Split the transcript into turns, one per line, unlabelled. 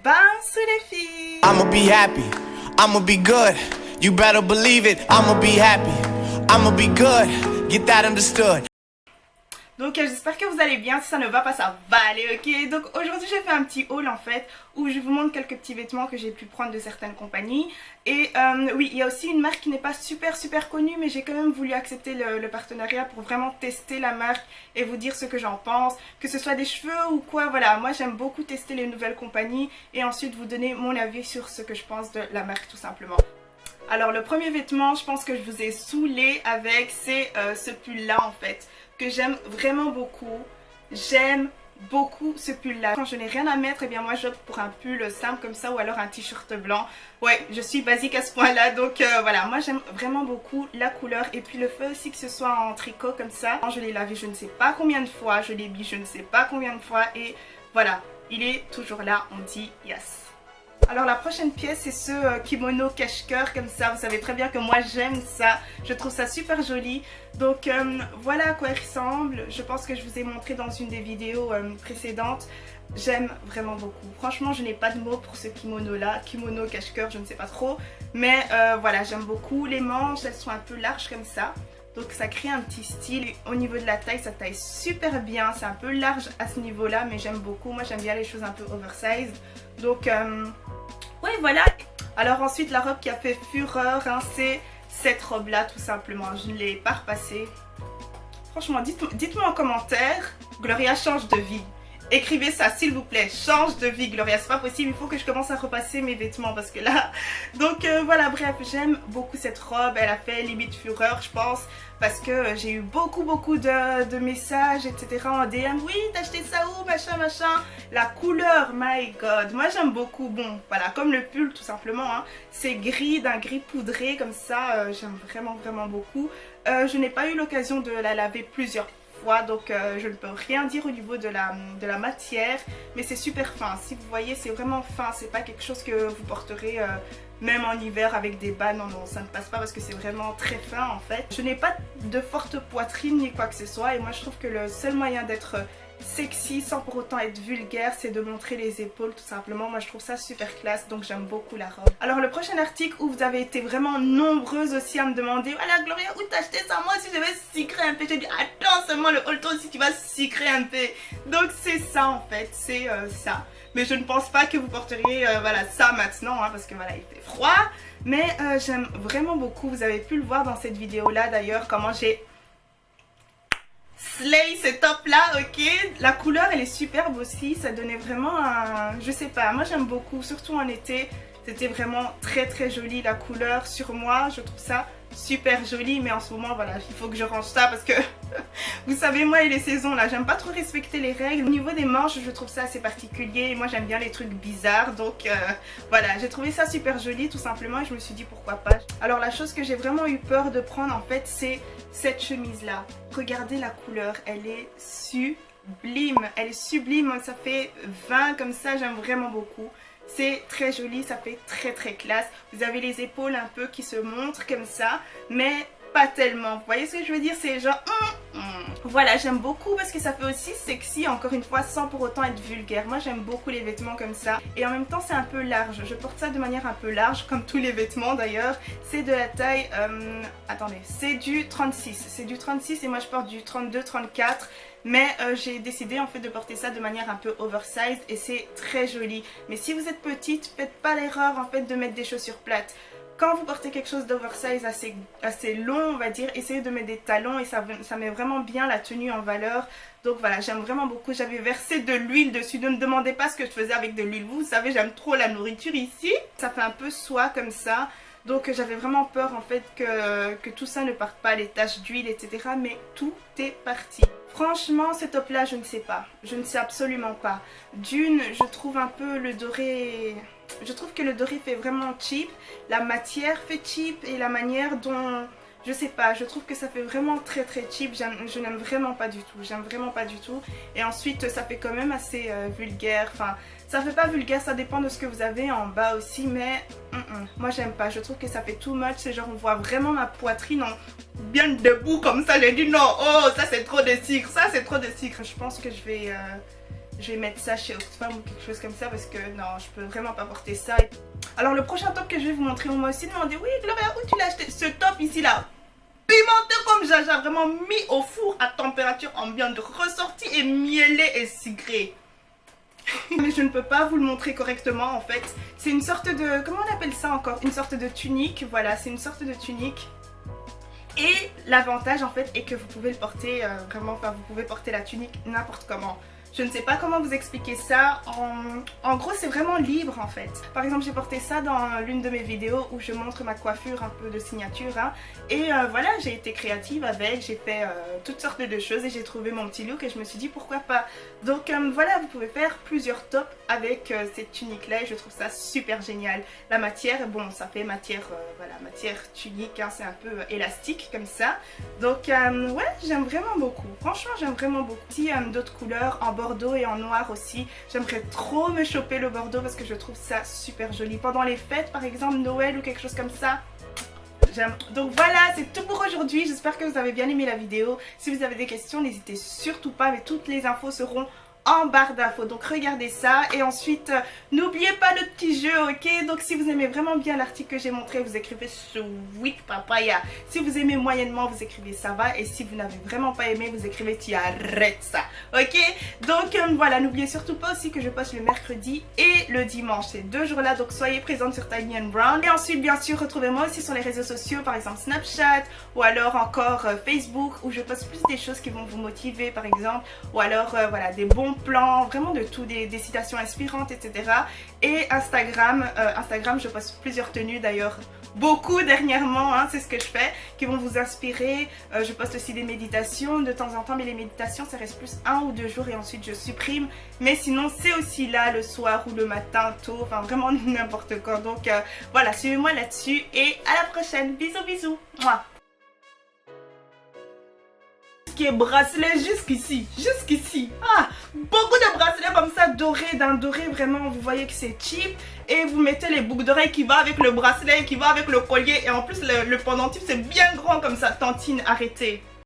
Bains sous les filles.
I'ma be happy, I'ma be good. You better believe it, I'ma be happy, I'ma be good. Get that understood.
Donc j'espère que vous allez bien, si ça ne va pas ça va aller, ok. Donc aujourd'hui j'ai fait un petit haul en fait où je vous montre quelques petits vêtements que j'ai pu prendre de certaines compagnies. Et oui, il y a aussi une marque qui n'est pas super connue, mais j'ai quand même voulu accepter le partenariat pour vraiment tester la marque et vous dire ce que j'en pense, que ce soit des cheveux ou quoi. Voilà, moi j'aime beaucoup tester les nouvelles compagnies et ensuite vous donner mon avis sur ce que je pense de la marque tout simplement. Alors le premier vêtement, je pense que je vous ai saoulé avec, c'est ce pull là en fait, que j'aime vraiment beaucoup. J'aime beaucoup ce pull là. Quand je n'ai rien à mettre, et bien moi j'opte pour un pull simple comme ça ou alors un t-shirt blanc. Ouais, je suis basique à ce point là, donc voilà, moi j'aime vraiment beaucoup la couleur et puis le fait aussi que ce soit en tricot comme ça. Je l'ai lavé je ne sais pas combien de fois, je l'ai mis je ne sais pas combien de fois et voilà, il est toujours là, on dit yes. Alors la prochaine pièce c'est ce kimono cache-cœur comme ça, vous savez très bien que moi j'aime ça, je trouve ça super joli. Donc voilà à quoi il ressemble, je pense que je vous ai montré dans une des vidéos précédentes. J'aime vraiment beaucoup, franchement je n'ai pas de mots pour ce kimono là, kimono cache-cœur je ne sais pas trop. Mais voilà, j'aime beaucoup, les manches elles sont un peu larges comme ça. Donc ça crée un petit style. Au niveau de la taille, ça taille super bien. C'est un peu large à ce niveau-là, mais j'aime beaucoup. Moi, j'aime bien les choses un peu oversize. Donc, ouais, voilà. Alors ensuite, la robe qui a fait fureur, hein, c'est cette robe-là, tout simplement. Je ne l'ai pas repassée. Franchement, dites-moi en commentaire, Gloria change de vie. Écrivez ça s'il vous plaît, change de vie Gloria, c'est pas possible, il faut que je commence à repasser mes vêtements parce que là... Donc voilà, bref, j'aime beaucoup cette robe, elle a fait limite fureur je pense, parce que j'ai eu beaucoup de messages etc en DM, oui t'as acheté ça où, machin. La couleur, my god, moi j'aime beaucoup, bon voilà, comme le pull tout simplement, hein. C'est gris, d'un gris poudré comme ça, j'aime vraiment beaucoup. Je n'ai pas eu l'occasion de la laver plusieurs fois. Donc je ne peux rien dire au niveau de la matière, mais c'est super fin, si vous voyez c'est vraiment fin, c'est pas quelque chose que vous porterez même en hiver avec des bas, non ça ne passe pas parce que c'est vraiment très fin en fait. Je n'ai pas de forte poitrine ni quoi que ce soit et moi je trouve que le seul moyen d'être sexy sans pour autant être vulgaire c'est de montrer les épaules tout simplement. Moi je trouve ça super classe, donc j'aime beaucoup la robe. Alors le prochain article où vous avez été vraiment nombreuses aussi à me demander, voilà Gloria où t'as acheté ça, moi aussi je vais sucrer un peu. J'ai dit attends seulement le haul, toi aussi tu vas sucrer un peu. Donc c'est ça en fait, c'est ça. Mais je ne pense pas que vous porteriez voilà, ça maintenant hein, parce que voilà il fait froid. Mais j'aime vraiment beaucoup, vous avez pu le voir dans cette vidéo là d'ailleurs comment j'ai slay ce top là, ok. La couleur elle est superbe aussi, ça donnait vraiment un... je sais pas, moi j'aime beaucoup, surtout en été. C'était vraiment très joli la couleur sur moi, je trouve ça super joli. Mais en ce moment voilà, il faut que je range ça parce que vous savez moi et les saisons là, j'aime pas trop respecter les règles. Au niveau des manches je trouve ça assez particulier et moi j'aime bien les trucs bizarres. Donc voilà, j'ai trouvé ça super joli tout simplement et je me suis dit pourquoi pas. Alors la chose que j'ai vraiment eu peur de prendre en fait c'est cette chemise là. Regardez la couleur, elle est sublime, ça fait 20 comme ça, j'aime vraiment beaucoup. C'est très joli, ça fait très classe. Vous avez les épaules un peu qui se montrent comme ça, mais pas tellement. Vous voyez ce que je veux dire? C'est genre... Voilà, j'aime beaucoup parce que ça fait aussi sexy, encore une fois, sans pour autant être vulgaire. Moi, j'aime beaucoup les vêtements comme ça. Et en même temps, c'est un peu large. Je porte ça de manière un peu large, comme tous les vêtements d'ailleurs. C'est de la taille... attendez, c'est du 36. C'est du 36 et moi, je porte du 32-34. Mais j'ai décidé en fait de porter ça de manière un peu oversize et c'est très joli. Mais si vous êtes petite, faites pas l'erreur en fait de mettre des chaussures plates. Quand vous portez quelque chose d'oversize assez long on va dire, essayez de mettre des talons et ça met vraiment bien la tenue en valeur. Donc voilà, j'aime vraiment beaucoup. J'avais versé de l'huile dessus, ne me demandez pas ce que je faisais avec de l'huile. Vous savez, j'aime trop la nourriture ici. Ça fait un peu soie comme ça. Donc j'avais vraiment peur en fait que tout ça ne parte pas, les taches d'huile etc. Mais tout est parti. Franchement ce top là je ne sais pas, je ne sais absolument pas. D'une, je trouve un peu le doré, je trouve que le doré fait vraiment cheap. La matière fait cheap et la manière dont... je sais pas, je trouve que ça fait vraiment très cheap, je n'aime vraiment pas du tout, j'aime vraiment pas du tout. Et ensuite ça fait quand même assez vulgaire, enfin ça fait pas vulgaire, ça dépend de ce que vous avez en bas aussi, mais moi j'aime pas, je trouve que ça fait too much, c'est genre on voit vraiment ma poitrine en bien debout comme ça, j'ai dit non, oh ça c'est trop de sucre, ça c'est trop de sucre. Je pense que je vais je vais mettre ça chez Oxfam ou quelque chose comme ça parce que non, je peux vraiment pas porter ça. Alors le prochain top que je vais vous montrer, on m'a aussi demandé, oui Gloria, où tu l'as acheté? Ce top ici là, pimenté comme jaja, vraiment mis au four à température ambiante, ressorti et mielé et sucré. Mais je ne peux pas vous le montrer correctement en fait. C'est une sorte de, comment on appelle ça encore? Une sorte de tunique, voilà, c'est une sorte de tunique. Et l'avantage en fait est que vous pouvez le porter vraiment, enfin vous pouvez porter la tunique n'importe comment. Je ne sais pas comment vous expliquer ça, en gros c'est vraiment libre en fait. Par exemple j'ai porté ça dans l'une de mes vidéos où je montre ma coiffure un peu de signature hein. Et voilà, j'ai été créative avec, j'ai fait toutes sortes de choses et j'ai trouvé mon petit look et je me suis dit pourquoi pas. Donc voilà, vous pouvez faire plusieurs tops avec cette tunique là et je trouve ça super génial. La matière, bon ça fait matière, voilà, matière tunique, hein, c'est un peu élastique comme ça. Donc ouais, j'aime vraiment beaucoup, franchement j'aime vraiment beaucoup. Si d'autres couleurs en bordeaux et en noir aussi, j'aimerais trop me choper le bordeaux parce que je trouve ça super joli. Pendant les fêtes par exemple, Noël ou quelque chose comme ça, j'aime. Donc voilà, c'est tout pour aujourd'hui, j'espère que vous avez bien aimé la vidéo. Si vous avez des questions, n'hésitez surtout pas, mais toutes les infos seront en barre d'infos, donc regardez ça. Et ensuite n'oubliez pas le petit jeu, ok? Donc si vous aimez vraiment bien l'article que j'ai montré, vous écrivez Sweet Papaya. Si vous aimez moyennement, vous écrivez ça va. Et si vous n'avez vraiment pas aimé, vous écrivez tu arrêtes ça, ok? Donc voilà, n'oubliez surtout pas aussi que je poste le mercredi et le dimanche, ces 2 jours là, donc soyez présente sur Tiny & Brown. Et ensuite bien sûr retrouvez-moi aussi sur les réseaux sociaux, par exemple Snapchat ou alors encore Facebook, où je poste plus des choses qui vont vous motiver par exemple, ou alors voilà, des bons plans, vraiment de tout, des citations inspirantes, etc. Et Instagram, Instagram je poste plusieurs tenues d'ailleurs, beaucoup dernièrement, hein, c'est ce que je fais, qui vont vous inspirer. Je poste aussi des méditations de temps en temps, mais les méditations ça reste plus 1 ou 2 jours et ensuite je supprime. Mais sinon c'est aussi là le soir ou le matin tôt, enfin vraiment n'importe quand. Donc voilà, suivez-moi là-dessus et à la prochaine, bisous bisous. Mouah. Qui est bracelet jusqu'ici. Ah, beaucoup de bracelets comme ça dorés, d'un doré vraiment, vous voyez que c'est cheap. Et vous mettez les boucles d'oreilles qui va avec le bracelet, qui va avec le collier. Et en plus le pendentif c'est bien grand comme ça, tantine, arrêtez.